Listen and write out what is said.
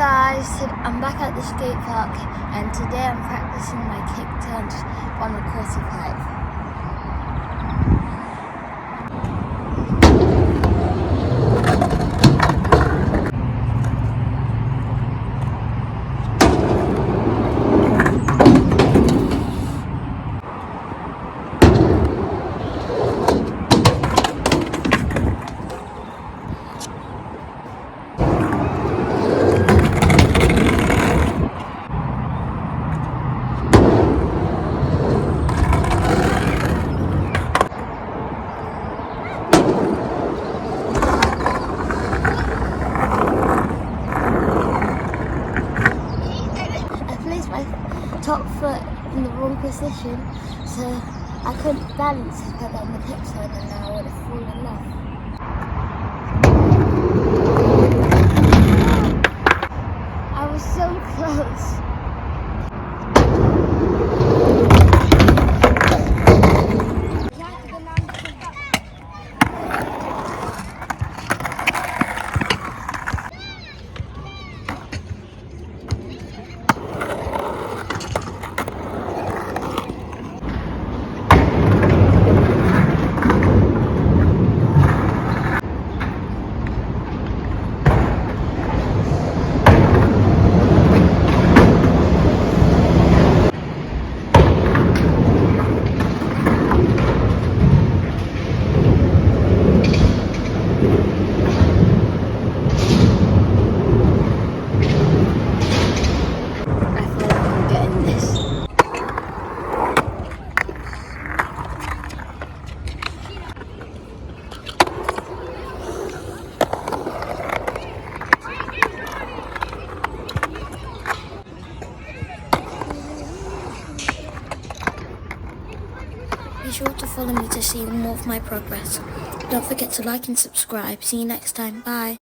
guys, I'm back at the skate park and today I'm practicing my kick turns on the quarter pipe. My top foot in the wrong position, so I couldn't balance if I got on the kick turn and now I would have fallen off. I was so close. Be sure to follow me to see more of my progress. Don't forget to like and subscribe. See you next time. Bye.